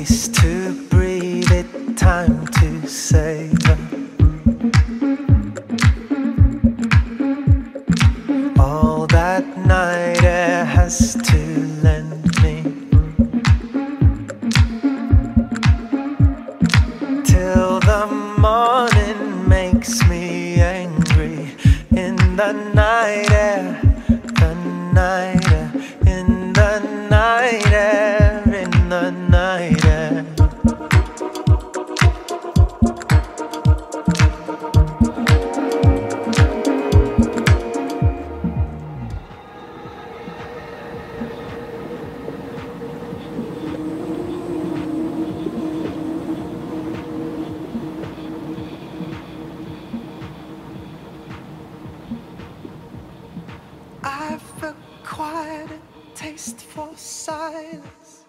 space to breathe it, time to savor. All that night air has to lend me, till the morning makes me angry. In the night air, the night air, in the night air, in the night air. I've acquired a taste for silence.